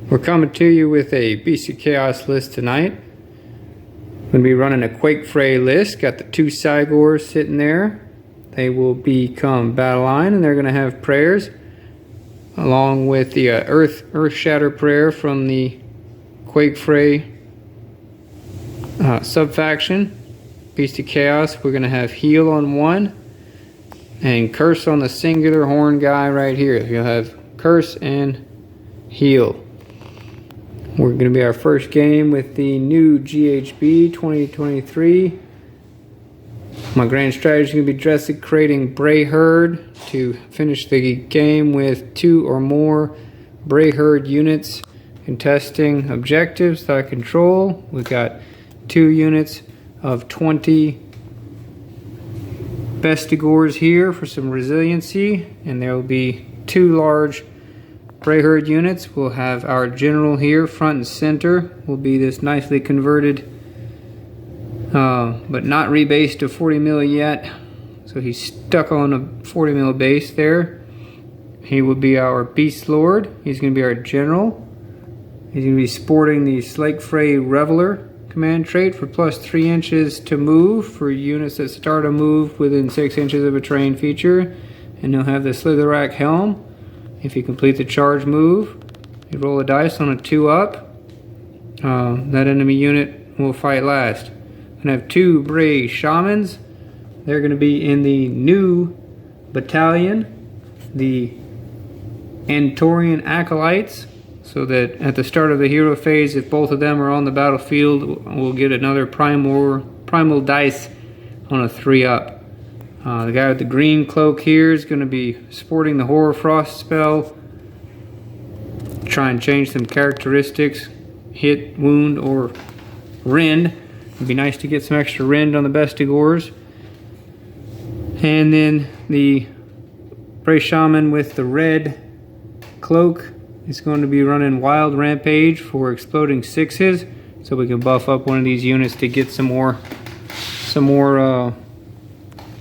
We're coming to you with a Beast of Chaos list tonight. We're going to be running a Quakefray list. Got the 2 Cygors sitting there. They will become BATTLELINE, and they're going to have prayers, along with the Earth Shatter prayer from the Quakefray Subfaction. Beast of Chaos, we're going to have heal on 1, and curse on the singular horn guy right here. You'll have curse and heal. We're going to be our first game with the new GHB 2023. My grand strategy is going to be desecrating Brayhorn to finish the game with 2 or more Brayhorn units contesting objectives that I control. We've got 2 units of 20 Bestigors here for some resiliency, and there will be 2 large Brayhorn units. We'll have our general here front and center. Will be this nicely converted but not rebased to 40 mil yet, so he's stuck on a 40 mil base there. He will be our Beastlord. He's going to be our general. He's going to be sporting the Slakefray Reveller command trait for plus 3 inches to move for units that start a move within 6 inches of a terrain feature, and he'll have the Slitherrack helm. If you complete the charge move, you roll a dice on a 2-up. That enemy unit will fight last. I'm going to have 2 Bray-Shamans. They're going to be in the new battalion, the Andtorian Acolytes, so that at the start of the hero phase, if both of them are on the battlefield, we'll get another primal dice on a 3-up. The guy with the green cloak here is going to be sporting the Hoarfrost spell. Try and change some characteristics, hit, wound, or rend. It'd be nice to get some extra rend on the Bestigors. And then the Bray-Shaman with the red cloak is going to be running Wild Rampage for exploding 6s, so we can buff up one of these units to get some more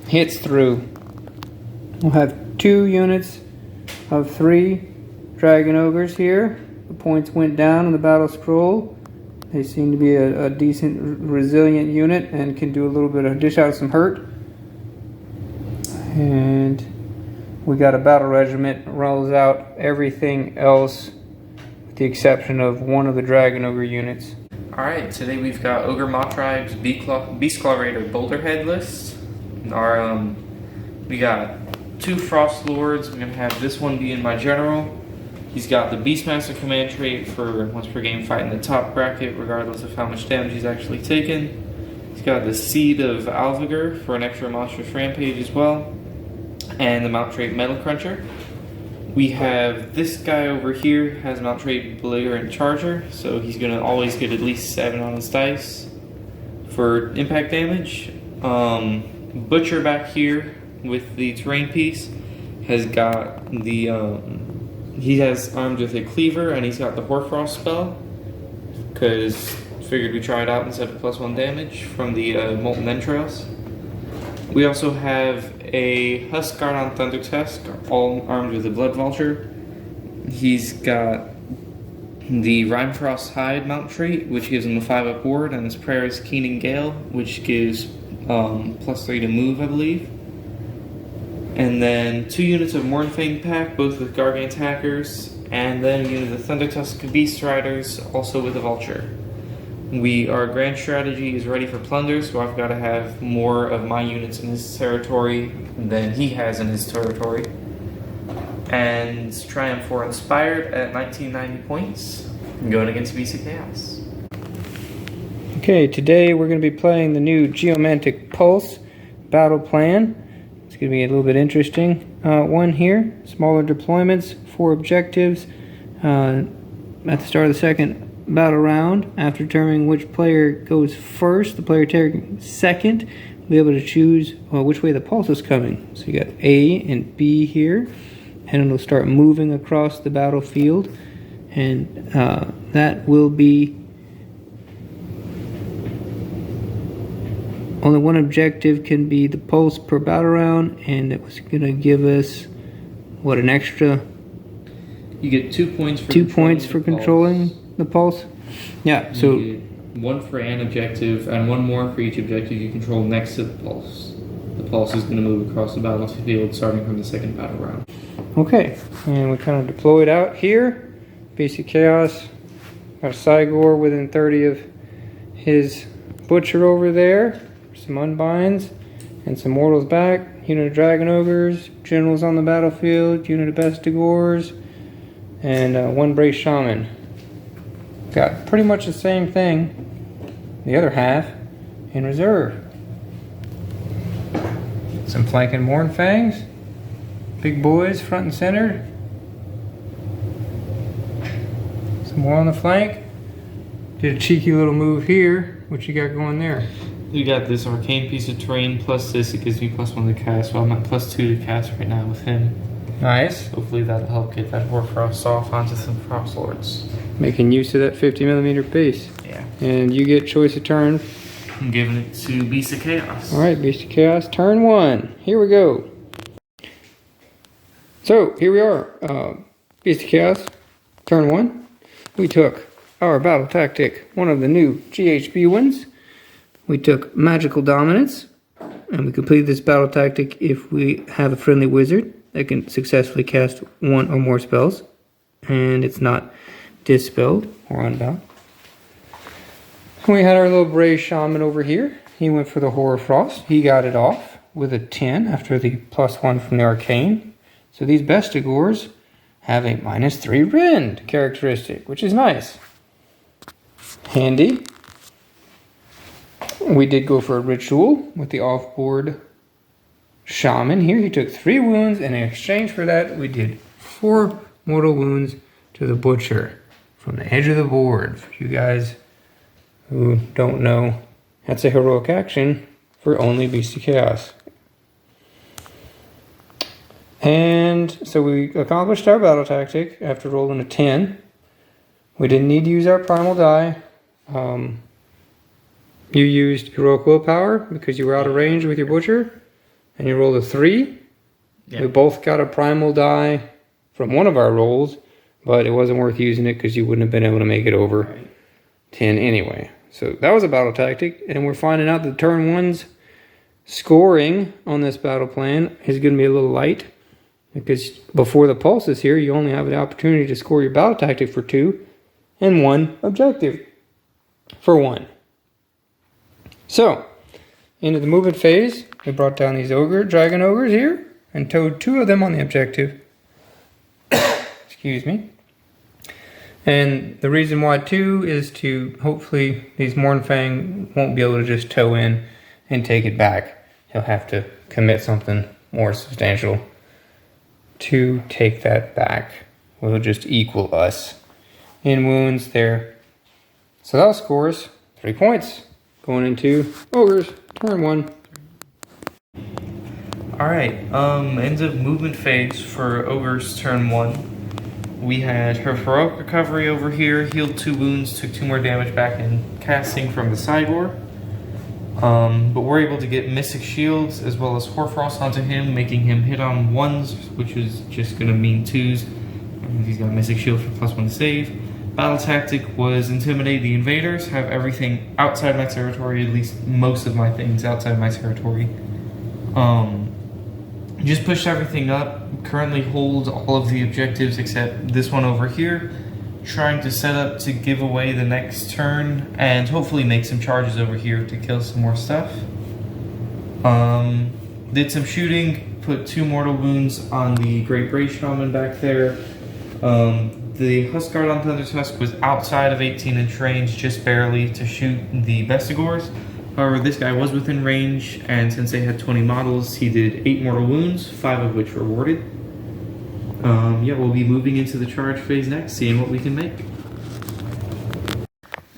hits through. We'll have 2 units of 3 Dragon Ogors here. The points went down on the battle scroll. They seem to be a decent resilient unit and can do a little bit of dish out some hurt. And we got a battle regiment rolls out everything else with the exception of 1 of the Dragon Ogre units. Alright, today we've got Ogor Mawtribes Beastclaw Raider Boulderhead list. We got 2 Frostlords. I'm going to have this one being my general. He's got the Beastmaster command trait for once per game fighting the top bracket, regardless of how much damage he's actually taken. He's got the Seed of Alvigor for an extra monstrous rampage as well, and the mount trait Metal Cruncher. We have this guy over here, has mount trait Belligerent Charger, so he's going to always get at least 7 on his dice for impact damage. Butcher back here with the terrain piece has got the he has armed with a cleaver, and he's got the Hoarfrost spell, because figured we try it out instead of +1 damage from the Molten Entrails. We also have a Huskguard on Thunder Tusk, all armed with a Blood Vulture. He's got the Rimefrost Hide mount trait, which gives him a 5-up ward, and his prayer is Keening Gale, which gives +3 to move, I believe. And then 2 units of Mournfang Pack, both with Gargant Hackers, and then a unit of Thunder Tusk Beast Riders, also with a Vulture. Our grand strategy is ready for Plunder, so I've got to have more of my units in his territory than he has in his territory. And Triumph for Inspired at 1990 points, going against Beast of Chaos. Okay, today we're going to be playing the new Geomantic Pulse battle plan. It's going to be a little bit interesting one here. Smaller deployments, 4 objectives. At the start of the second battle round, after determining which player goes first, the player taking second will be able to choose which way the pulse is coming. So you got A and B here, and it'll start moving across the battlefield, and that will be only 1 objective can be the pulse per battle round, and it was going to give us what, an extra You get 2 points for 2 points for the pulse. controlling the pulse. Yeah, so You get 1 for an objective and 1 more for each objective you control next to the pulse. The pulse is going to move across the battlefield starting from the second battle round. okay, and we kind of deploy it out here. Basic Chaos. Got a Cygor within 30 of his Butcher over there. Some Unbinds and some Mortals back. Unit of Dragon Ogres. Generals on the battlefield. Unit of Bestigors. And 1 Bray-Shaman. Got pretty much the same thing. The other half in reserve. Some flanking Mournfangs. Big boys front and center. Some more on the flank. Did a cheeky little move here. What you got going there? You got this arcane piece of terrain plus this. It gives me +1 to cast. So I'm at +2 to cast right now with him. Nice. Hopefully that'll help get that Hoarfrost off onto some Frostlords. Making use of that 50mm base. Yeah. And you get choice of turn. I'm giving it to Beast of Chaos. Alright, Beast of Chaos, turn 1. Here we go. So, here we are. Beast of Chaos, turn 1. We took our battle tactic, one of the new GHB ones. We took Magical Dominance. And we completed this battle tactic if we have a friendly wizard that can successfully cast 1 or more spells. And it's not dispelled or unbound. We had our little Bray-Shaman over here. He went for the Hoarfrost. He got it off with a 10 after the +1 from the Arcane. So these Bestigors have a -3 rend characteristic, which is nice. Handy. We did go for a ritual with the off-board Shaman here. He took 3 wounds, and in exchange for that, we did 4 mortal wounds to the Butcher from the edge of the board. For you guys who don't know, that's a heroic action for only Beast of Chaos. And so we accomplished our battle tactic after rolling a 10. We didn't need to use our primal die. You used heroic willpower because you were out of range with your Butcher, and you rolled a 3. Yeah. We both got a primal die from one of our rolls, but it wasn't worth using it because you wouldn't have been able to make it over 10 anyway. So that was a battle tactic, and we're finding out that turn 1's scoring on this battle plan is going to be a little light, because before the pulse is here, you only have the opportunity to score your battle tactic for 2 and 1 objective for 1. So, into the movement phase, we brought down these Dragon Ogres here and towed 2 of them on the objective. Excuse me. And the reason why 2 is to, hopefully, these Mournfang won't be able to just tow in and take it back. He'll have to commit something more substantial to take that back. We'll just equal us in wounds there. So that scores 3 points going into Ogres, turn 1. Alright, end of movement phase for Ogres, turn 1. We had her heroic recovery over here, healed 2 wounds, took 2 more damage back in casting from the Cygor. But we're able to get Mystic Shields as well as Hoarfrost onto him, making him hit on 1s, which is just going to mean 2s. And he's got Mystic Shield for +1 to save. Battle tactic was intimidate the invaders, have everything outside my territory, at least most of my things outside my territory. Just pushed everything up, currently hold all of the objectives except this one over here, trying to set up to give away the next turn and hopefully make some charges over here to kill some more stuff. Did some shooting, put 2 mortal wounds on the Great Bray-Shaman back there. The Huskguard on Thunder's Husk was outside of 18-inch range, just barely, to shoot the Bestigors. However, this guy was within range, and since they had 20 models, he did 8 mortal wounds, 5 of which were warded. Yeah, we'll be moving into the charge phase next, seeing what we can make.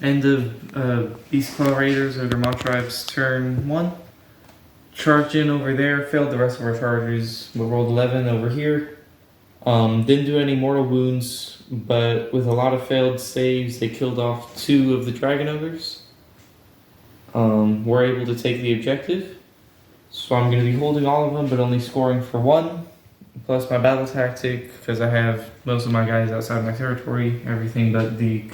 End of Beast Claw Raiders, Ogor Mawtribes, turn 1. Charged in over there, failed the rest of our charges. We rolled 11 over here. Didn't do any mortal wounds, but with a lot of failed saves, they killed off 2 of the Dragon Ogres. We're able to take the objective. So I'm going to be holding all of them, but only scoring for 1. plus my battle tactic, because I have most of my guys outside my territory, everything but the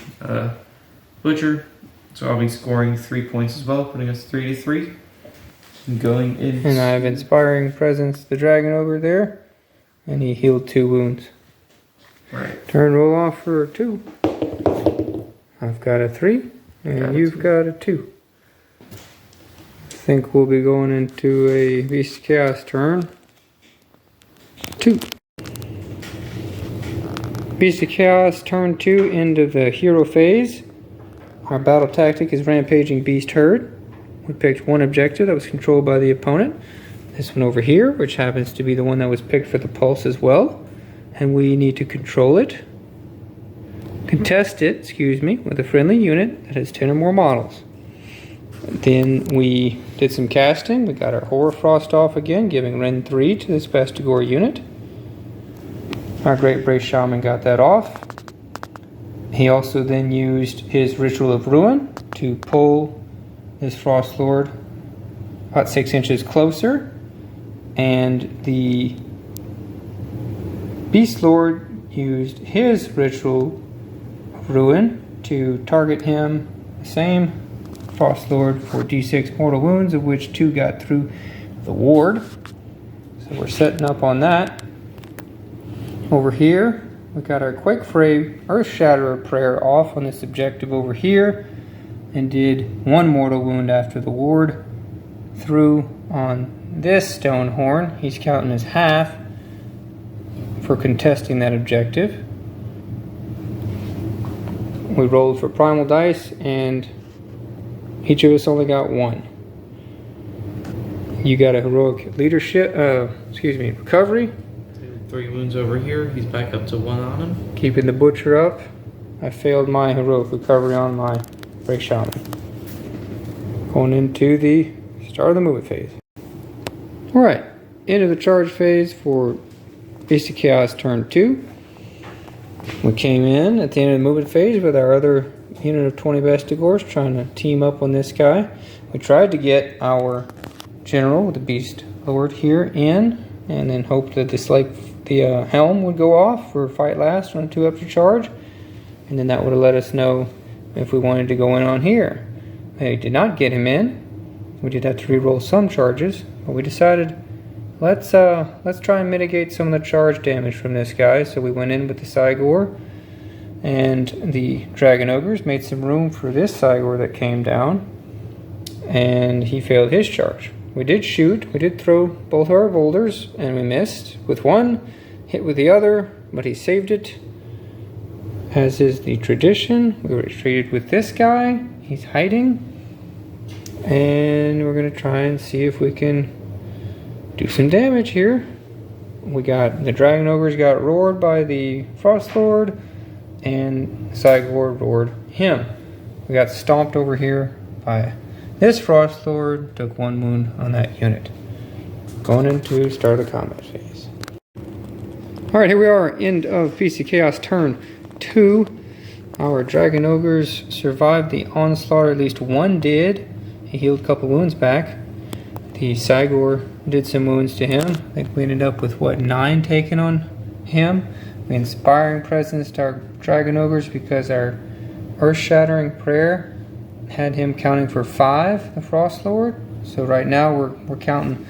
butcher. So I'll be scoring 3 points as well, putting us 3-3. Going in. And I have Inspiring Presence, the Dragon Ogre there, and he healed 2 wounds. Right. Turn roll off for 2. I've got a 3, and you've got a 2. I think we'll be going into a Beast of Chaos turn 2. Beast of Chaos turn 2 into the hero phase. Our battle tactic is Rampaging Beast Herd. We picked one objective that was controlled by the opponent. This one over here, which happens to be the one that was picked for the pulse as well. And we need to control it. Contest it, with a friendly unit that has 10 or more models. Then we did some casting. We got our Hoarfrost off again, giving Ren 3 to this Bestigor unit. Our Great Bray-Shaman got that off. He also then used his Ritual of Ruin to pull this Frostlord about 6 inches closer, and the Beastlord used his Ritual of Ruin to target him, the same Frostlord, for d6 mortal wounds, of which 2 got through the ward. So we're setting up on that. Over here, we got our Quakefray Earthshatterer prayer off on this objective over here, and did 1 mortal wound after the ward through on this Stonehorn. He's counting as half for contesting that objective. We rolled for primal dice, and each of us only got 1. You got a heroic leadership, recovery. 3 wounds over here. He's back up to 1 on him. Keeping the butcher up. I failed my heroic recovery on my Bray-Shaman. Going into the start of the movement phase. Alright, into the charge phase for Beast of Chaos turn 2. We came in at the end of the movement phase with our other unit of 20 Bestigors trying to team up on this guy. We tried to get our general with the Beastlord here in, and then hoped that the helm would go off for fight last on 2 up to charge, and then that would have let us know if we wanted to go in on here. They did not get him in. We did have to re-roll some charges, but we decided let's try and mitigate some of the charge damage from this guy. So we went in with the Cygor, and the Dragon Ogres made some room for this Cygor that came down, and he failed his charge. We did shoot, we did throw both our boulders, and we missed with one, hit with the other, but he saved it. As is the tradition, we retreated with this guy. He's hiding. And we're going to try and see if we can do some damage here. We got the Dragon Ogres got roared by the Frostlord, and Cygor roared him. We got stomped over here by this Frostlord, took 1 wound on that unit. Going into start of the combat phase. Alright, here we are, end of Beast of Chaos turn 2. Our Dragon Ogres survived the onslaught, or at least 1 did. He healed a couple wounds back. The Cygor did some wounds to him. I think we ended up with, 9 taken on him. We Inspiring Presence to our Dragon Ogres because our Earth-Shattering Prayer had him counting for 5, the Frostlord. So right now we're counting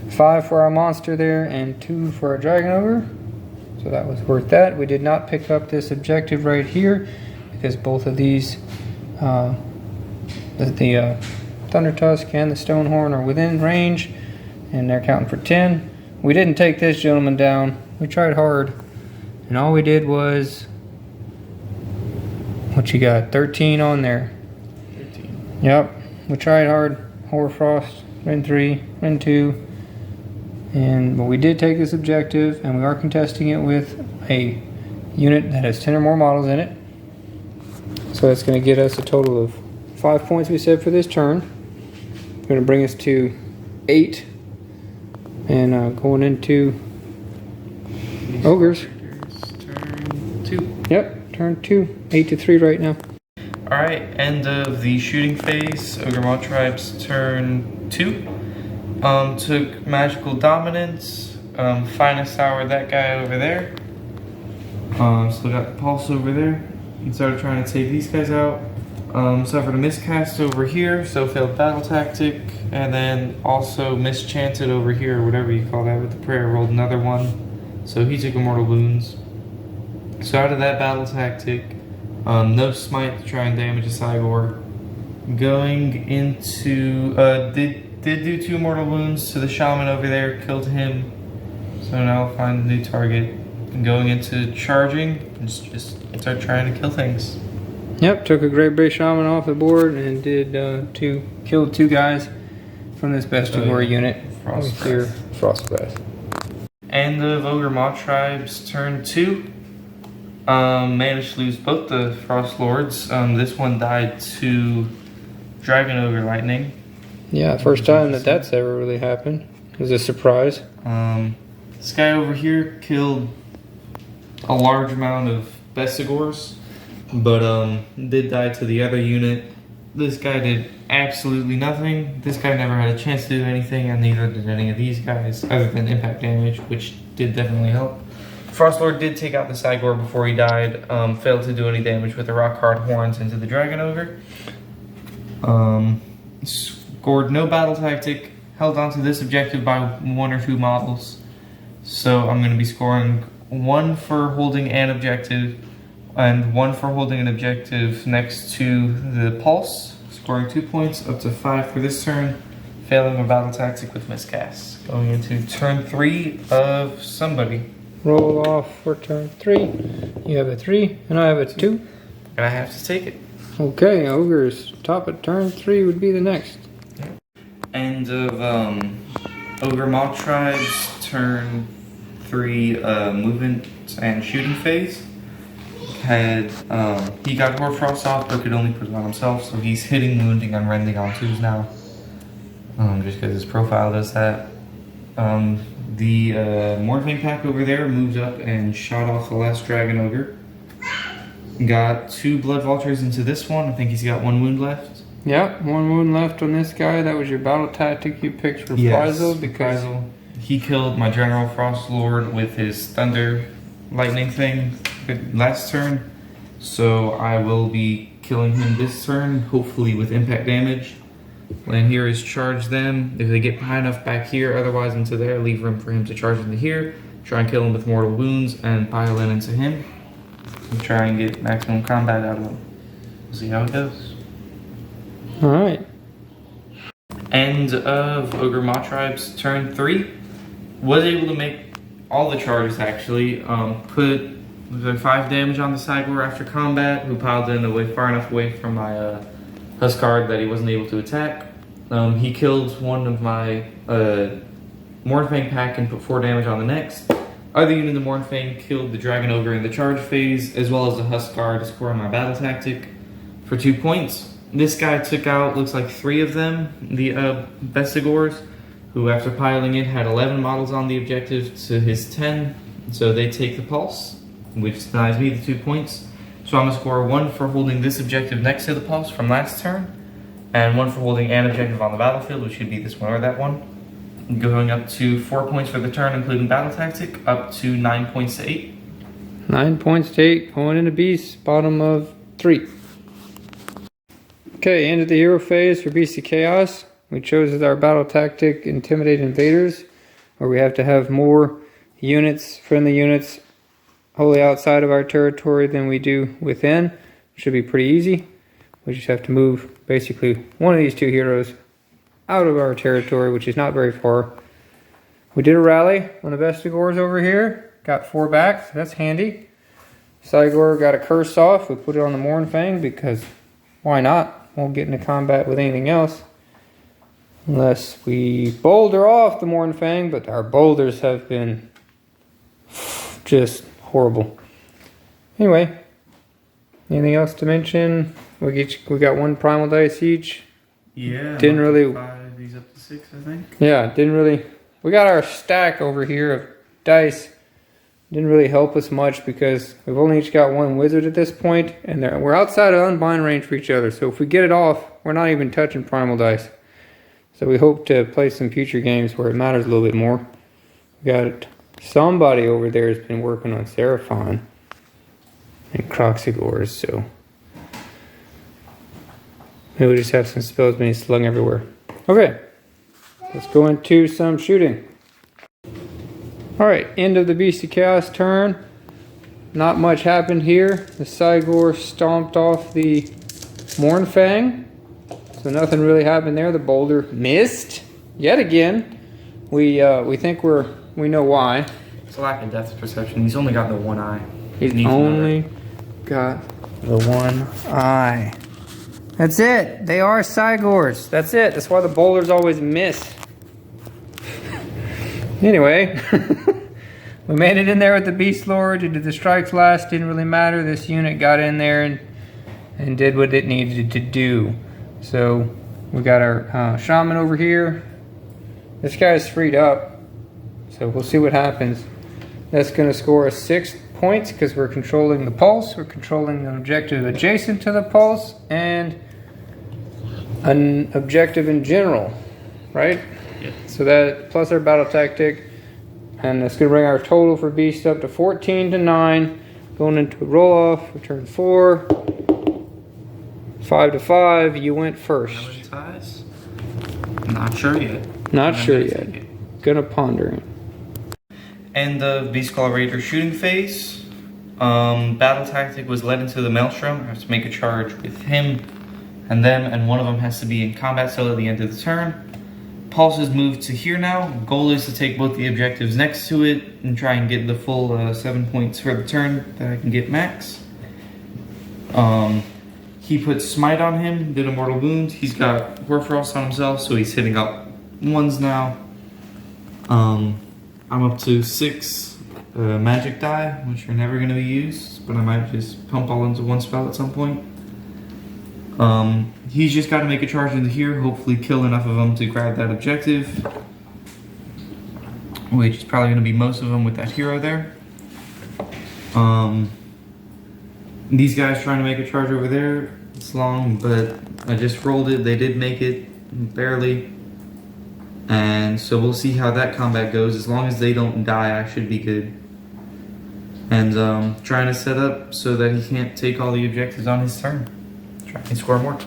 5 for our monster there and 2 for our Dragon Ogre. So that was worth that. We did not pick up this objective right here because both of these, the Thunder Tusk and the Stonehorn are within range, and they're counting for 10. We didn't take this gentleman down. We tried hard, and all we did was, what you got, 13 on there. 13. Yep, we tried hard. Hoarfrost, Ren 3, Ren 2. But we did take this objective, and we are contesting it with a unit that has 10 or more models in it. So that's going to get us a total of 5 points, we said, for this turn. Going to bring us to 8. And going into Ogres. Turn 2. Yep, turn 2. 8-3 right now. Alright, end of the shooting phase. Ogor Mawtribes turn 2. Took Magical Dominance. Finest Hour, that guy over there. Still got the Pulse over there. And started trying to take these guys out. Suffered a miscast over here, so failed battle tactic. And then also mischanted over here, or whatever you call that, with the prayer. Rolled another one. So he took immortal wounds. So out of that battle tactic, no smite to try and damage a Cygor. Going into, did do 2 mortal wounds to the shaman over there, killed him. So now I'll find a new target. And going into charging, and just start trying to kill things. Yep, took a great Bray-Shaman off the board and did killed 2 guys from this Bestigor unit. Frostblast. End of Ogor Mawtribes turn 2. Managed to lose both the Frostlords. This one died to Dragon Ogre Lightning. Yeah, first time that's ever really happened. It was a surprise. This guy over here killed a large amount of Bestigors, but did die to the other unit. This guy did absolutely nothing. This guy never had a chance to do anything, and neither did any of these guys, other than impact damage, which did definitely help. Frostlord did take out the Cygor before he died, failed to do any damage with the rock hard horns into the Dragon Ogre. Scored no battle tactic, held on to this objective by 1 or 2 models. So I'm going to be scoring 1 for holding an objective, and 1 for holding an objective next to the Pulse, scoring 2 points, up to 5 for this turn, failing a battle tactic with miscasts. Going into turn 3 of somebody. Roll off for turn 3. You have a 3, and I have a 2. And I have to take it. Okay, Ogres, top of turn 3 would be the next. End of Ogor Mawtribes turn 3 movement and shooting phase. He got Hoarfrost off, but could only put it on himself, so he's hitting, wounding, and rending on 2s now. Just because his profile does that. The Morphing Pack over there moved up and shot off the last Dragon Ogre. Got 2 Blood Vultures into this one. I think he's got 1 wound left. Yep, 1 wound left on this guy. That was your battle tactic you picked for Reprisal. Because he killed my General Frostlord with his Thunder Lightning thing last turn. So I will be killing him this turn, hopefully with impact damage. Land here is charge them. If they get high enough back here, otherwise into there, leave room for him to charge into here. Try and kill him with mortal wounds and pile in into him. And try and get maximum combat out of him. We'll see how it goes. Alright. End of Ogor Mawtribes turn 3. Was able to make all the charges actually. Put the 5 damage on the Cygor after combat, who piled in far enough away from my Huskard that he wasn't able to attack. He killed one of my Mornfang pack and put 4 damage on the next. Other unit of the Mornfang killed the Dragon Ogre in the charge phase, as well as the Huskard to score on my battle tactic for 2 points. This guy took out, looks like 3 of them, the Bestigors, who after piling in had 11 models on the objective to his 10. So they take the Pulse, which denies me the 2 points. So I'm going to score 1 for holding this objective next to the Pulse from last turn, and 1 for holding an objective on the battlefield, which should be this one or that one. Going up to 4 points for the turn, including battle tactic, up to 9 points to 8. 9 points to 8, going into Beast, bottom of 3. Okay, end of the hero phase for Beast of Chaos. We chose as our battle tactic Intimidate Invaders, where we have to have more units, friendly units, wholly outside of our territory than we do within. Should be pretty easy. We just have to move basically one of these 2 heroes out of our territory, which is not very far. We did a rally on the Bestigors over here. Got 4 back, so that's handy. Cygor got a curse off. We put it on the Mornfang because why not? Won't get into combat with anything else. Unless we boulder off the Mornfang, but our boulders have been just horrible. Anyway, anything else to mention? We got 1 primal dice each. Yeah. Didn't really. 5, these up to 6, I think. Yeah, didn't really. We got our stack over here of dice. Didn't really help us much because we've only each got 1 wizard at this point, and we're outside of unbind range for each other. So if we get it off, we're not even touching primal dice. So we hope to play some future games where it matters a little bit more. We got somebody over there has been working on Seraphon and Cygors, so maybe we just have some spells being slung everywhere. Okay, let's go into some shooting. Alright, end of the Beast of Chaos turn. Not much happened here. The Cygor stomped off the Mournfang, so nothing really happened there. The boulder missed yet again. We think we know why. It's a lack of depth perception. He's only got the one eye. He's only got the one eye. That's it. They are Cygors. That's it. That's why the boulders always miss. Anyway, we made it in there with the Beastlord. Did the strikes last? Didn't really matter. This unit got in there and did what it needed to do. So we got our shaman over here. This guy's freed up, so we'll see what happens. That's going to score us 6 points because we're controlling the pulse. We're controlling an objective adjacent to the pulse and an objective in general, right? Yeah. So that plus our battle tactic, and that's going to bring our total for beast up to 14 to 9. Going into a roll off, return 4, 5 to 5. You went first. Ties? Not sure yet. Not sure yet. Gonna ponder it. End of Beastclaw Raider shooting phase. Battle tactic was led into the Maelstrom. I have to make a charge with him and them, and one of them has to be in combat still at the end of the turn. Pulse is moved to here now. Goal is to take both the objectives next to it and try and get the full 7 points for the turn that I can get max. He put Smite on him, did a mortal wound. He's got Hoarfrost on himself, so he's hitting up 1s now. I'm up to 6 magic die, which are never going to be used, but I might just pump all into one spell at some point. He's just got to make a charge into here, hopefully kill enough of them to grab that objective, which is probably going to be most of them with that hero there. These guys trying to make a charge over there. It's long, but I just rolled it. They did make it, barely. And so we'll see how that combat goes. As long as they don't die, I should be good. And trying to set up so that he can't take all the objectives on his turn. Try and score more.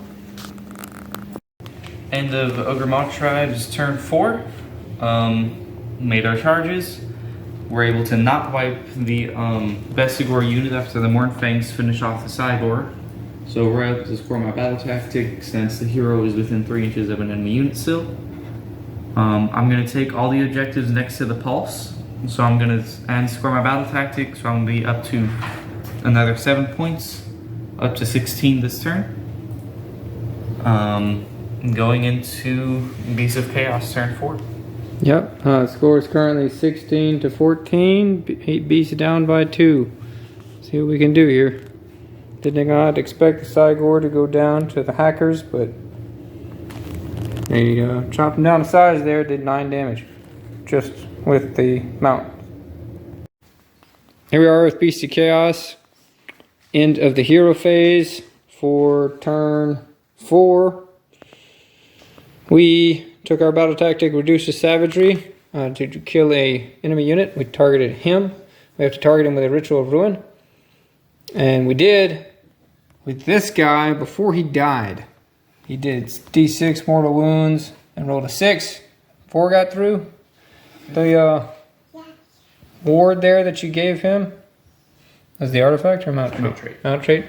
End of Ogor Mawtribes turn 4. Made our charges. We're able to not wipe the Bestigor unit after the Mournfangs finish off the Cygor. So we're able to score my battle tactic since the hero is within 3 inches of an enemy unit still. I'm going to take all the objectives next to the pulse. So I'm going to score my battle tactic. So I'm going to be up to another 7 points. Up to 16 this turn. Going into Beast of Chaos turn 4. Yep, score is currently 16 to 14. Beast down by 2. See what we can do here. Did not expect the Cygor to go down to the hackers, but they chopped him down to size there. Did 9 damage just with the mount. Here we are with Beast of Chaos. End of the hero phase for turn 4. We took our battle tactic, reduced to savagery to kill a enemy unit. We targeted him. We have to target him with a Ritual of Ruin. And we did with this guy before he died. He did D6 mortal wounds and rolled a 6. 4 got through. The ward there that you gave him was the artifact or mount trait? Mount trait. Mount trait.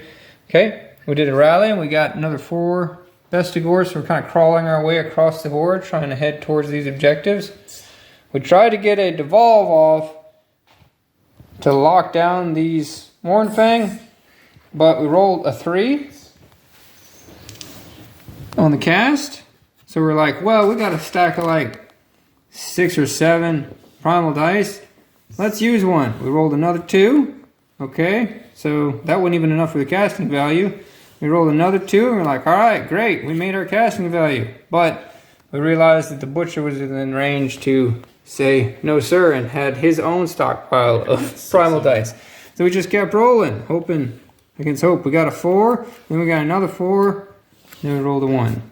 Okay. We did a rally and we got another 4 Bestigors, so we're kind of crawling our way across the board, trying to head towards these objectives. We tried to get a devolve off to lock down these Mournfang, but we rolled a 3 on the cast. So we're like, well, we got a stack of like 6 or 7 primal dice. Let's use one. We rolled another 2. Okay, so that wasn't even enough for the casting value. We rolled another 2 and we're like, alright, great, we made our casting value. But we realized that the butcher was within range to say no sir and had his own stockpile of primal dice. So we just kept rolling, hoping against hope. We got a 4, then we got another 4, then we rolled a 1.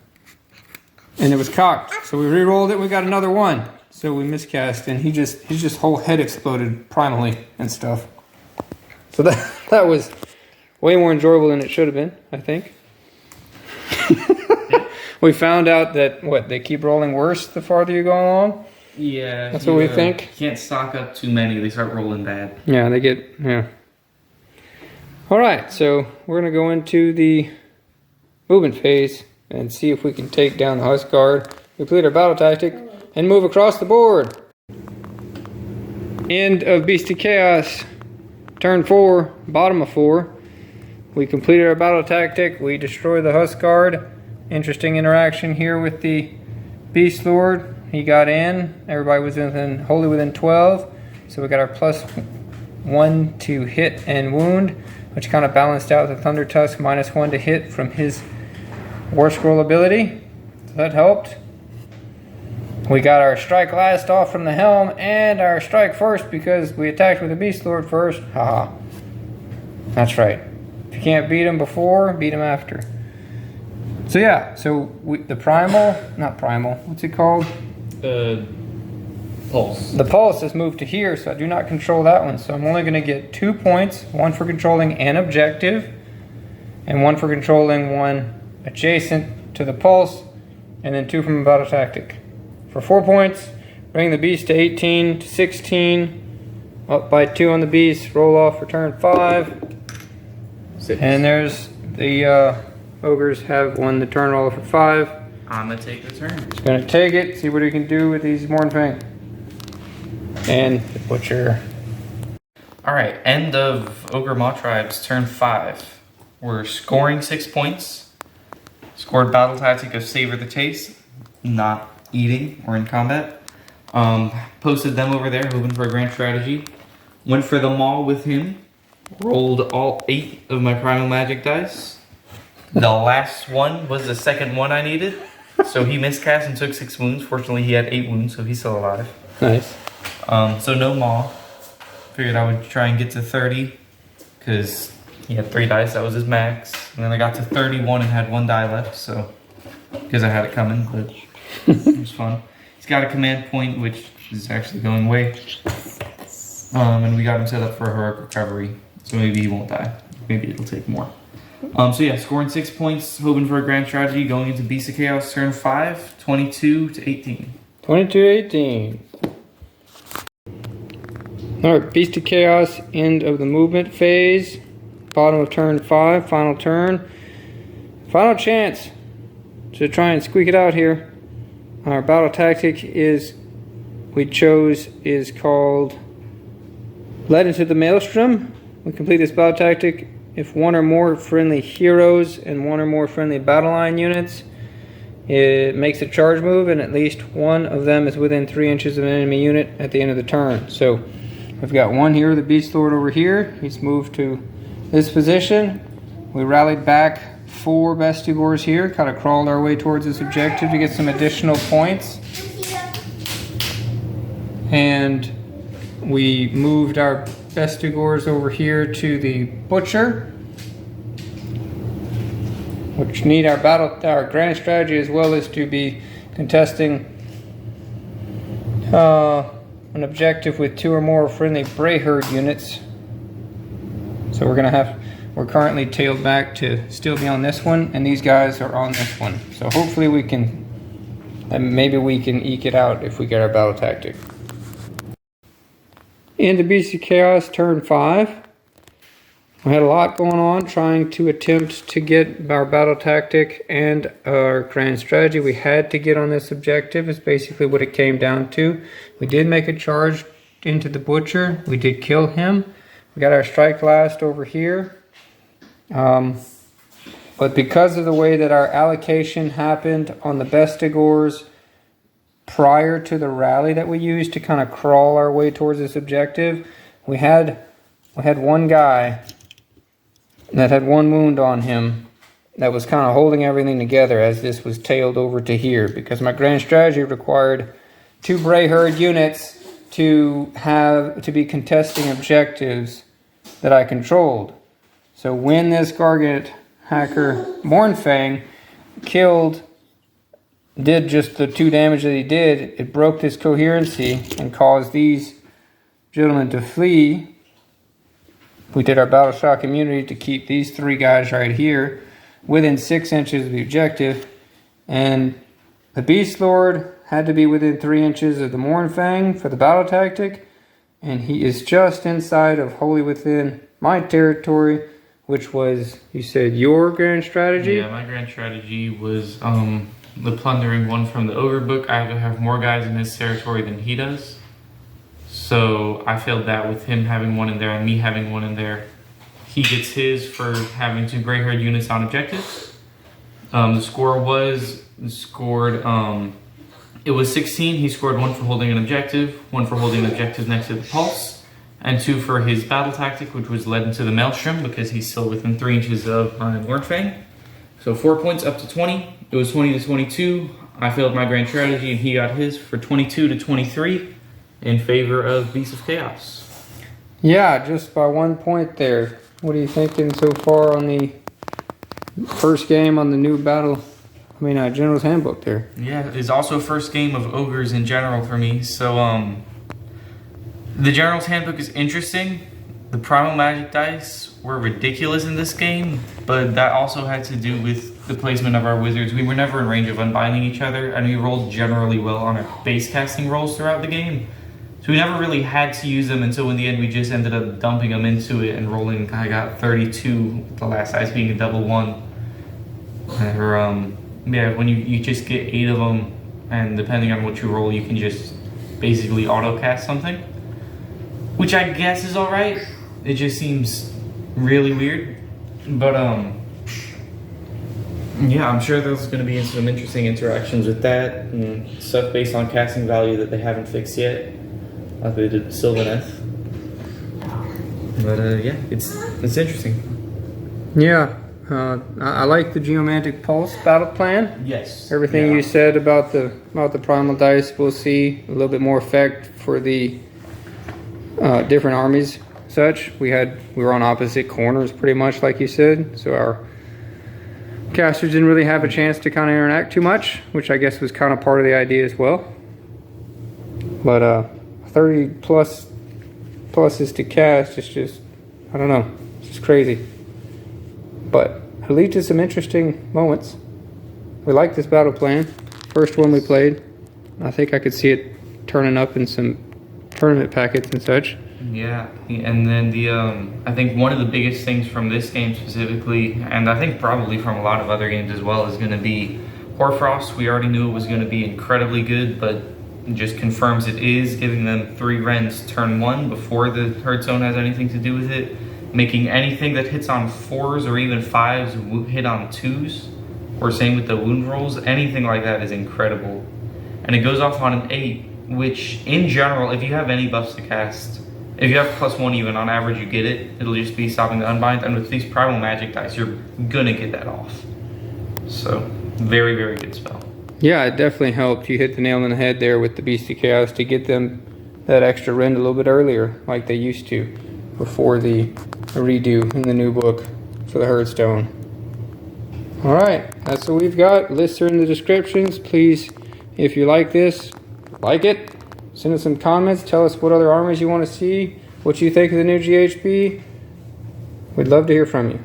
And it was cocked. So we re-rolled it, we got another 1. so we miscast, and his just whole head exploded primally and stuff. So that was way more enjoyable than it should have been, I think. We found out that they keep rolling worse the farther you go along. Yeah, that's what we think. You can't stock up too many; they start rolling bad. Yeah, yeah. All right, so we're gonna go into the movement phase and see if we can take down the Husk Guard, complete our battle tactic, and move across the board. End of Beast of Chaos, turn 4, bottom of 4. We completed our battle tactic. We destroyed the Husk Guard. Interesting interaction here with the Beastlord. He got in. Everybody was wholly within 12. So we got our +1 to hit and wound, which kind of balanced out the Thunder Tusk -1 to hit from his War Scroll ability. So that helped. We got our strike last off from the helm and our strike first because we attacked with the Beastlord first. Haha. That's right. If you can't beat him before, beat him after. So yeah, the primal, not primal, what's it called? Pulse. The pulse has moved to here, so I do not control that one. So I'm only going to get 2 points, 1 for controlling an objective, and 1 for controlling one adjacent to the pulse, and then 2 from a battle tactic. For 4 points, bring the beast to 18 to 16, up by 2 on the beast, roll off for turn 5. 6. And there's the ogres have won the turn roll for 5. I'm gonna take the turn. Just gonna take it, see what he can do with these Mornfang. And the butcher. Alright, end of Ogor Mawtribes, turn 5. We're scoring 6 points. Scored battle tactic of Savor the Taste, not eating or in combat. Posted them over there, hoping for a grand strategy. Went for the maul with him. Rolled all 8 of my primal magic dice. The last one was the second one I needed. So he miscast and took 6 wounds. Fortunately, he had 8 wounds, so he's still alive. Nice. So no maul. Figured I would try and get to 30 because he had 3 dice. That was his max. And then I got to 31 and had 1 die left. So because I had it coming, but it was fun. He's got a command point, which is actually going away. And we got him set up for a heroic recovery. So maybe he won't die. Maybe it'll take more. So yeah, scoring 6 points, hoping for a grand strategy, going into Beast of Chaos, turn 5, 22 to 18. 22-18. Alright, Beast of Chaos, end of the movement phase. Bottom of turn 5, final turn. Final chance to try and squeak it out here. Our battle tactic is called Led into the Maelstrom. We complete this battle tactic if 1 or more friendly heroes and 1 or more friendly battle line units. It makes a charge move and at least 1 of them is within 3 inches of an enemy unit at the end of the turn. So we've got 1 here, the Beastlord over here. He's moved to this position. We rallied back 4 Bestigors here, kind of crawled our way towards this objective to get some additional points. And we moved our Bestigors over here to the Butcher, which need our grand strategy as well as to be contesting an objective with 2 or more friendly Brayhorn units. So we're currently tailed back to still be on this one, and these guys are on this one. So hopefully maybe we can eke it out if we get our battle tactic. Into Beast of Chaos, turn 5. We had a lot going on trying to attempt to get our battle tactic and our grand strategy. We had to get on this objective is basically what it came down to. We did make a charge into the Butcher. We did kill him. We got our strike last over here. But because of the way that our allocation happened on the Bestigors prior to the rally that we used to kind of crawl our way towards this objective, we had 1 guy that had 1 wound on him that was kind of holding everything together as this was tailed over to here, because my grand strategy required 2 Brayhorn units to be contesting objectives that I controlled. So when this Gargant hacker Mornfang killed did just the 2 damage that he did, it broke this coherency and caused these gentlemen to flee. We did our battle shock immunity to keep these 3 guys right here within 6 inches of the objective, and the Beastlord had to be within 3 inches of the Mournfang for the battle tactic, and he is just inside of wholly within my territory, which was, you said, your grand strategy? Yeah, my grand strategy was the plundering one from the Ogre book. I have more guys in his territory than he does. So I failed that with him having one in there and me having one in there. He gets his for having 2 gray-haired units on objectives. The score was scored, it was 16. He scored 1 for holding an objective, 1 for holding objectives next to the pulse, and 2 for his battle tactic, which was led into the maelstrom because he's still within 3 inches of my Mournfang. So 4 points up to 20. It was 20 to 22. I failed my grand strategy and he got his for 22 to 23 in favor of Beasts of Chaos. Yeah, just by 1 point there. What are you thinking so far on the first game on the new General's Handbook there? Yeah, it's also first game of Ogres in general for me. So, the General's Handbook is interesting. The Primal Magic dice were ridiculous in this game, but that also had to do with the placement of our wizards. We were never in range of unbinding each other, and we rolled generally well on our base casting rolls throughout the game. So we never really had to use them until in the end we just ended up dumping them into it and rolling. I got 32, the last dice being a double 1. Or, yeah, when you just get 8 of them, and depending on what you roll, you can just basically auto-cast something. Which I guess is alright. It just seems really weird. But, yeah, I'm sure there's going to be some interesting interactions with that, and stuff based on casting value that they haven't fixed yet. Like they did Sylvaneth. But, yeah, it's interesting. Yeah. I like the Geomantic Pulse battle plan. Yes. Everything you said about the primal dice, we'll see a little bit more effect for the different armies. Such we were on opposite corners pretty much, like you said. So our casters didn't really have a chance to kind of interact too much, which I guess was kind of part of the idea as well. But 30 pluses to cast, it's just, I don't know, it's just crazy. But it leads to some interesting moments. We like this battle plan. First one we played. I think I could see it turning up in some tournament packets and such. Yeah, and then I think one of the biggest things from this game specifically, and I think probably from a lot of other games as well, is going to be Hoarfrost. We already knew it was going to be incredibly good, but it just confirms it is, giving them 3 rends turn 1 before the Herdstone has anything to do with it. Making anything that hits on 4s or even 5s hit on 2s, or same with the wound rolls, anything like that is incredible. And it goes off on an 8, which in general, if you have any buffs to cast, if you have +1 even, on average you get it. It'll just be stopping the unbind, and with these Primal Magic dice, you're gonna get that off. So, very, very good spell. Yeah, it definitely helped. You hit the nail on the head there with the Beast of Chaos to get them that extra rend a little bit earlier, like they used to, before the redo in the new book for the Herdstone. Alright, that's what we've got. Lists are in the descriptions. Please, if you like this, like it. Send us some comments. Tell us what other armies you want to see. What you think of the new GHB. We'd love to hear from you.